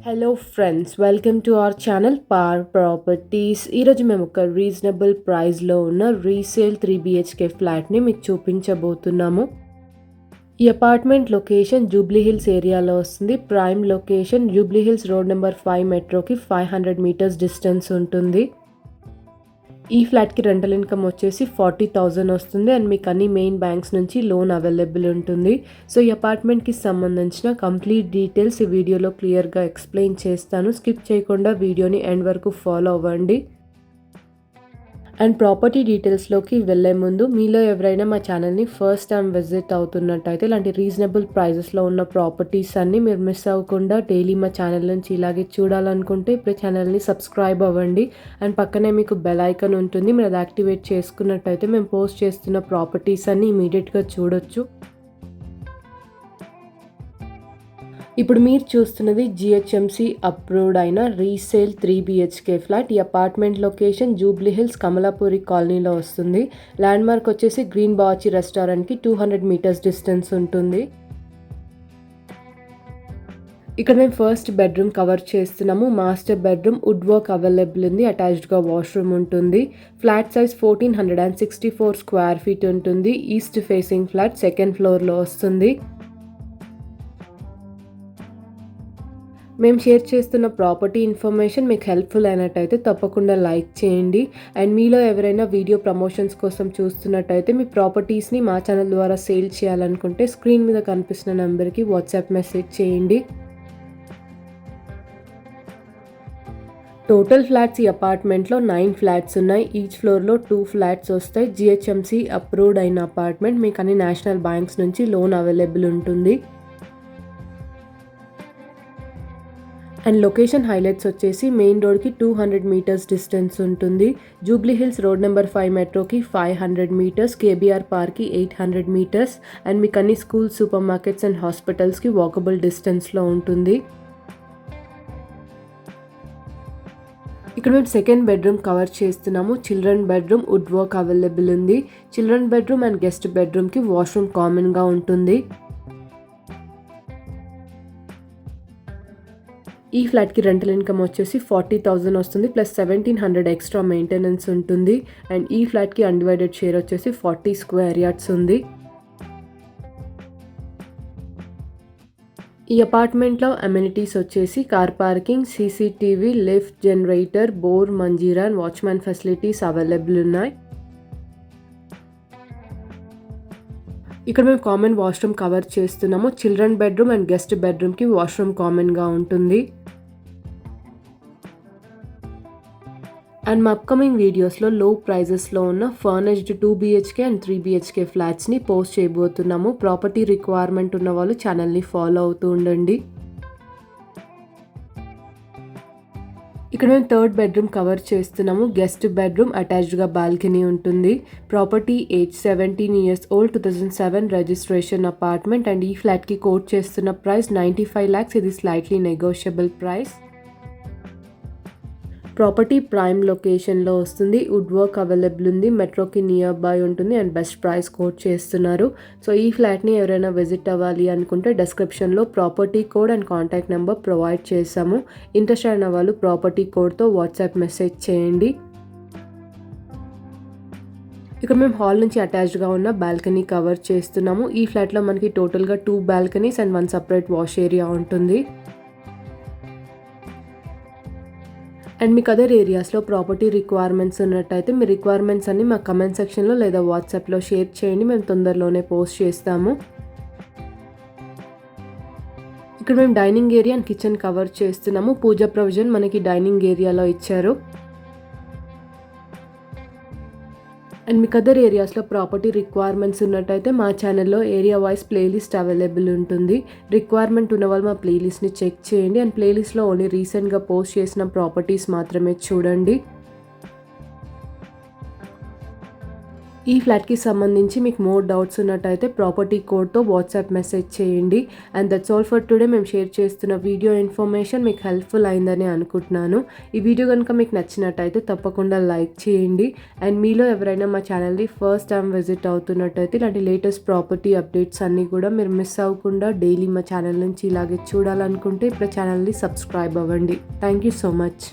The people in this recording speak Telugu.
Hello friends, welcome to our channel పార్ ప్రాపర్టీస్. ఈరోజు మేము ఒక రీజనబుల్ ప్రైస్లో ఉన్న రీసేల్ 3 BHK ఫ్లాట్ని మీకు చూపించబోతున్నాము. ఈ అపార్ట్మెంట్ లొకేషన్ జూబ్లీ హిల్స్ ఏరియాలో వస్తుంది. Prime location Jubilee Hills road number 5 మెట్రోకి 500 మీటర్స్ డిస్టెన్స్ ఉంటుంది. ఈ ఫ్లాట్కి రెంటల్ ఇన్కమ్ వచ్చేసి 40,000 వస్తుంది అండ్ మీకు అన్ని మెయిన్ బ్యాంక్స్ నుంచి లోన్ అవైలబుల్ ఉంటుంది. సో ఈ అపార్ట్మెంట్కి సంబంధించిన కంప్లీట్ డీటెయిల్స్ ఈ వీడియోలో క్లియర్గా ఎక్స్ప్లెయిన్ చేస్తాను. స్కిప్ చేయకుండా వీడియోని ఎండ్ వరకు ఫాలో అవ్వండి. అండ్ ప్రాపర్టీ డీటెయిల్స్లోకి వెళ్ళే ముందు మీలో ఎవరైనా మా ఛానల్ని ఫస్ట్ టైం విజిట్ అవుతున్నట్టయితే ఇలాంటి రీజనబుల్ ప్రైజెస్లో ఉన్న ప్రాపర్టీస్ అన్నీ మీరు మిస్ అవ్వకుండా డైలీ మా ఛానల్ నుంచి ఇలాగే చూడాలనుకుంటే ఇప్పుడు ఛానల్ని సబ్స్క్రైబ్ అవ్వండి. అండ్ పక్కనే మీకు బెల్ ఐకాన్ ఉంటుంది, మీరు అది యాక్టివేట్ చేసుకున్నట్టయితే మేము పోస్ట్ చేస్తున్న ప్రాపర్టీస్ అన్నీ ఇమీడియట్గా చూడొచ్చు. ఇప్పుడు మీరు చూస్తున్నది GHMC అప్రూవ్డ్ అయిన రీసేల్ 3 BHK ఫ్లాట్. ఈ apartment location Jubilee hills Kamalapuri కాలనీలో వస్తుంది. ల్యాండ్ మార్క్ వచ్చేసి గ్రీన్ బాచి రెస్టారెంట్కి 200 మీటర్స్ డిస్టెన్స్ ఉంటుంది. ఇక్కడ మేము ఫస్ట్ బెడ్రూమ్ కవర్ చేస్తున్నాము. Master bedroom wood work available ఉంది, అటాచ్డ్గా వాష్రూమ్ ఉంటుంది. ఫ్లాట్ సైజ్ 1464 స్క్వేర్ ఫీట్ ఉంటుంది. ఈస్ట్ ఫేసింగ్ ఫ్లాట్, సెకండ్ ఫ్లోర్లో వస్తుంది. మేము షేర్ చేస్తున్న ప్రాపర్టీ ఇన్ఫర్మేషన్ మీకు హెల్ప్ఫుల్ అయినట్టయితే తప్పకుండా లైక్ చేయండి. అండ్ మీలో ఎవరైనా వీడియో ప్రమోషన్స్ కోసం చూస్తున్నట్టయితే మీ ప్రాపర్టీస్ని మా ఛానల్ ద్వారా సేల్ చేయాలనుకుంటే స్క్రీన్ మీద కనిపిస్తున్న నెంబర్కి వాట్సాప్ మెసేజ్ చేయండి. టోటల్ ఫ్లాట్స్ ఈ అపార్ట్మెంట్లో 9 ఫ్లాట్స్ ఉన్నాయి. ఈచ్ ఫ్లోర్లో 2 ఫ్లాట్స్ వస్తాయి. GHMC అప్రూవ్డ్ అయిన అపార్ట్మెంట్, మీకు అన్ని నేషనల్ బ్యాంక్స్ నుంచి లోన్ అవైలబుల్ ఉంటుంది. అండ్ లొకేషన్ హైలైట్స్ వచ్చేసి మెయిన్ రోడ్కి 200 మీటర్స్ డిస్టెన్స్ ఉంటుంది. జూబ్లీ హిల్స్ రోడ్ నెంబర్ 5 మెట్రోకి 500 మీటర్స్, KBR పార్క్కి 800 మీటర్స్ అండ్ మీకు అన్ని స్కూల్స్, సూపర్ మార్కెట్స్ అండ్ హాస్పిటల్స్కి వాకబుల్ డిస్టెన్స్లో ఉంటుంది. ఇక్కడ మేము సెకండ్ బెడ్రూమ్ కవర్ చేస్తున్నాము. Children bedroom wood work available ఉంది. చిల్డ్రన్ బెడ్రూమ్ అండ్ గెస్ట్ బెడ్రూమ్కి వాష్రూమ్ కామన్గా ఉంటుంది. ఈ ఫ్లాట్కి రెంటల్ ఇన్కమ్ వచ్చేసి 40,000 వస్తుంది, ప్లస్ 1,700 ఎక్స్ట్రా మెయింటెనెన్స్ ఉంటుంది. అండ్ ఈ ఫ్లాట్కి అన్డివైడెడ్ షేర్ వచ్చేసి 40 స్క్వేర్ యార్డ్స్ ఉంది. ఈ అపార్ట్మెంట్లో అమ్యూనిటీస్ వచ్చేసి car parking, CCTV, lift, generator, bore, Manjeera and watchman facilities available ఉన్నాయి. ఇక్కడ మేము కామన్ వాష్రూమ్ కవర్ చేస్తున్నాము. చిల్డ్రన్ బెడ్రూమ్ అండ్ గెస్ట్ బెడ్రూమ్కి వాష్రూమ్ కామన్గా ఉంటుంది. అండ్ మా అప్కమింగ్ వీడియోస్లో లో ప్రైజెస్లో ఉన్న ఫర్నిష్డ్ 2 BHK అండ్ 3 BHK ఫ్లాట్స్ని పోస్ట్ చేయబోతున్నాము. ప్రాపర్టీ రిక్వైర్మెంట్ ఉన్న వాళ్ళు ఛానల్ని ఫాలో అవుతూ ఉండండి. ఇక్కడ మేము థర్డ్ బెడ్రూమ్ కవర్ చేస్తున్నాము. గెస్ట్ బెడ్రూమ్, అటాచ్డ్గా బాల్కనీ ఉంటుంది. Property age 17 years old, 2007 registration apartment. And ఈ ఫ్లాట్కి కోట్ చేస్తున్న ప్రైస్ 95 lakhs. ఇది slightly negotiable price. Property prime లొకేషన్లో వస్తుంది. వుడ్ వర్క్ అవైలబుల్ ఉంది, మెట్రోకి నియర్ బై ఉంటుంది అండ్ బెస్ట్ ప్రైస్ కోట్ చేస్తున్నారు. సో ఈ ఫ్లాట్ని ఎవరైనా విజిట్ అవ్వాలి అనుకుంటే డిస్క్రిప్షన్లో property code and contact number provide చేసాము. ఇంట్రెస్ట్ అయిన వాళ్ళు ప్రాపర్టీ కోడ్తో వాట్సాప్ మెసేజ్ చేయండి. ఇక్కడ మేము హాల్ నుంచి అటాచ్డ్గా ఉన్న బాల్కనీ కవర్ చేస్తున్నాము. ఈ ఫ్లాట్లో మనకి టోటల్గా 2 balconies and 1 separate wash area ఉంటుంది. అండ్ మీకు అదర్ ఏరియాస్లో ప్రాపర్టీ రిక్వైర్మెంట్స్ ఉన్నట్టయితే మీ రిక్వైర్మెంట్స్ అన్ని మా కమెంట్ సెక్షన్లో లేదా వాట్సాప్లో షేర్ చేయండి, మేము తొందరలోనే పోస్ట్ చేస్తాము. ఇక్కడ మేము dining area and kitchen cover చేస్తున్నాము. పూజా ప్రొవిజన్ మనకి డైనింగ్ ఏరియాలో ఇచ్చారు. అండ్ మీకు అదర్ ఏరియాస్లో ప్రాపర్టీ రిక్వైర్మెంట్స్ ఉన్నట్టయితే మా ఛానల్లో ఏరియా వైజ్ ప్లేలిస్ట్ అవైలబుల్ ఉంటుంది. రిక్వైర్మెంట్ ఉన్న వాళ్ళు మా ప్లేలిస్ట్ని చెక్ చేయండి. అండ్ ప్లేలిస్ట్లో ఓన్లీ రీసెంట్గా పోస్ట్ చేసిన ప్రాపర్టీస్ మాత్రమే చూడండి. ఈ ఫ్లాట్‌కి సంబంధించి మీకు మోర్ డౌట్స్ ఉన్నట్టయితే ప్రాపర్టీ కోడ్‌తో వాట్సాప్ మెసేజ్ చేయండి. And that's all for today. మేము షేర్ చేస్తున్న వీడియో ఇన్ఫర్మేషన్ మీకు హెల్ప్‌ఫుల్ అయిందని అనుకుంటున్నాను. ఈ వీడియో గనుక మీకు నచ్చినట్టయితే తప్పకుండా లైక్ చేయండి. అండ్ మీలో ఎవరైనా మా ఛానల్‌ని ఫస్ట్ టైం విజిట్ అవుతున్నట్టయితే ఇలాంటి లేటెస్ట్ ప్రాపర్టీ అప్డేట్స్ అన్నీ కూడా మీరు మిస్ అవ్వకుండా డైలీ మా ఛానల్ నుంచి ఇలాగే చూడాలనుకుంటే ఇప్పుడు ఛానల్‌ని సబ్స్క్రైబ్ అవ్వండి. Thank you so much.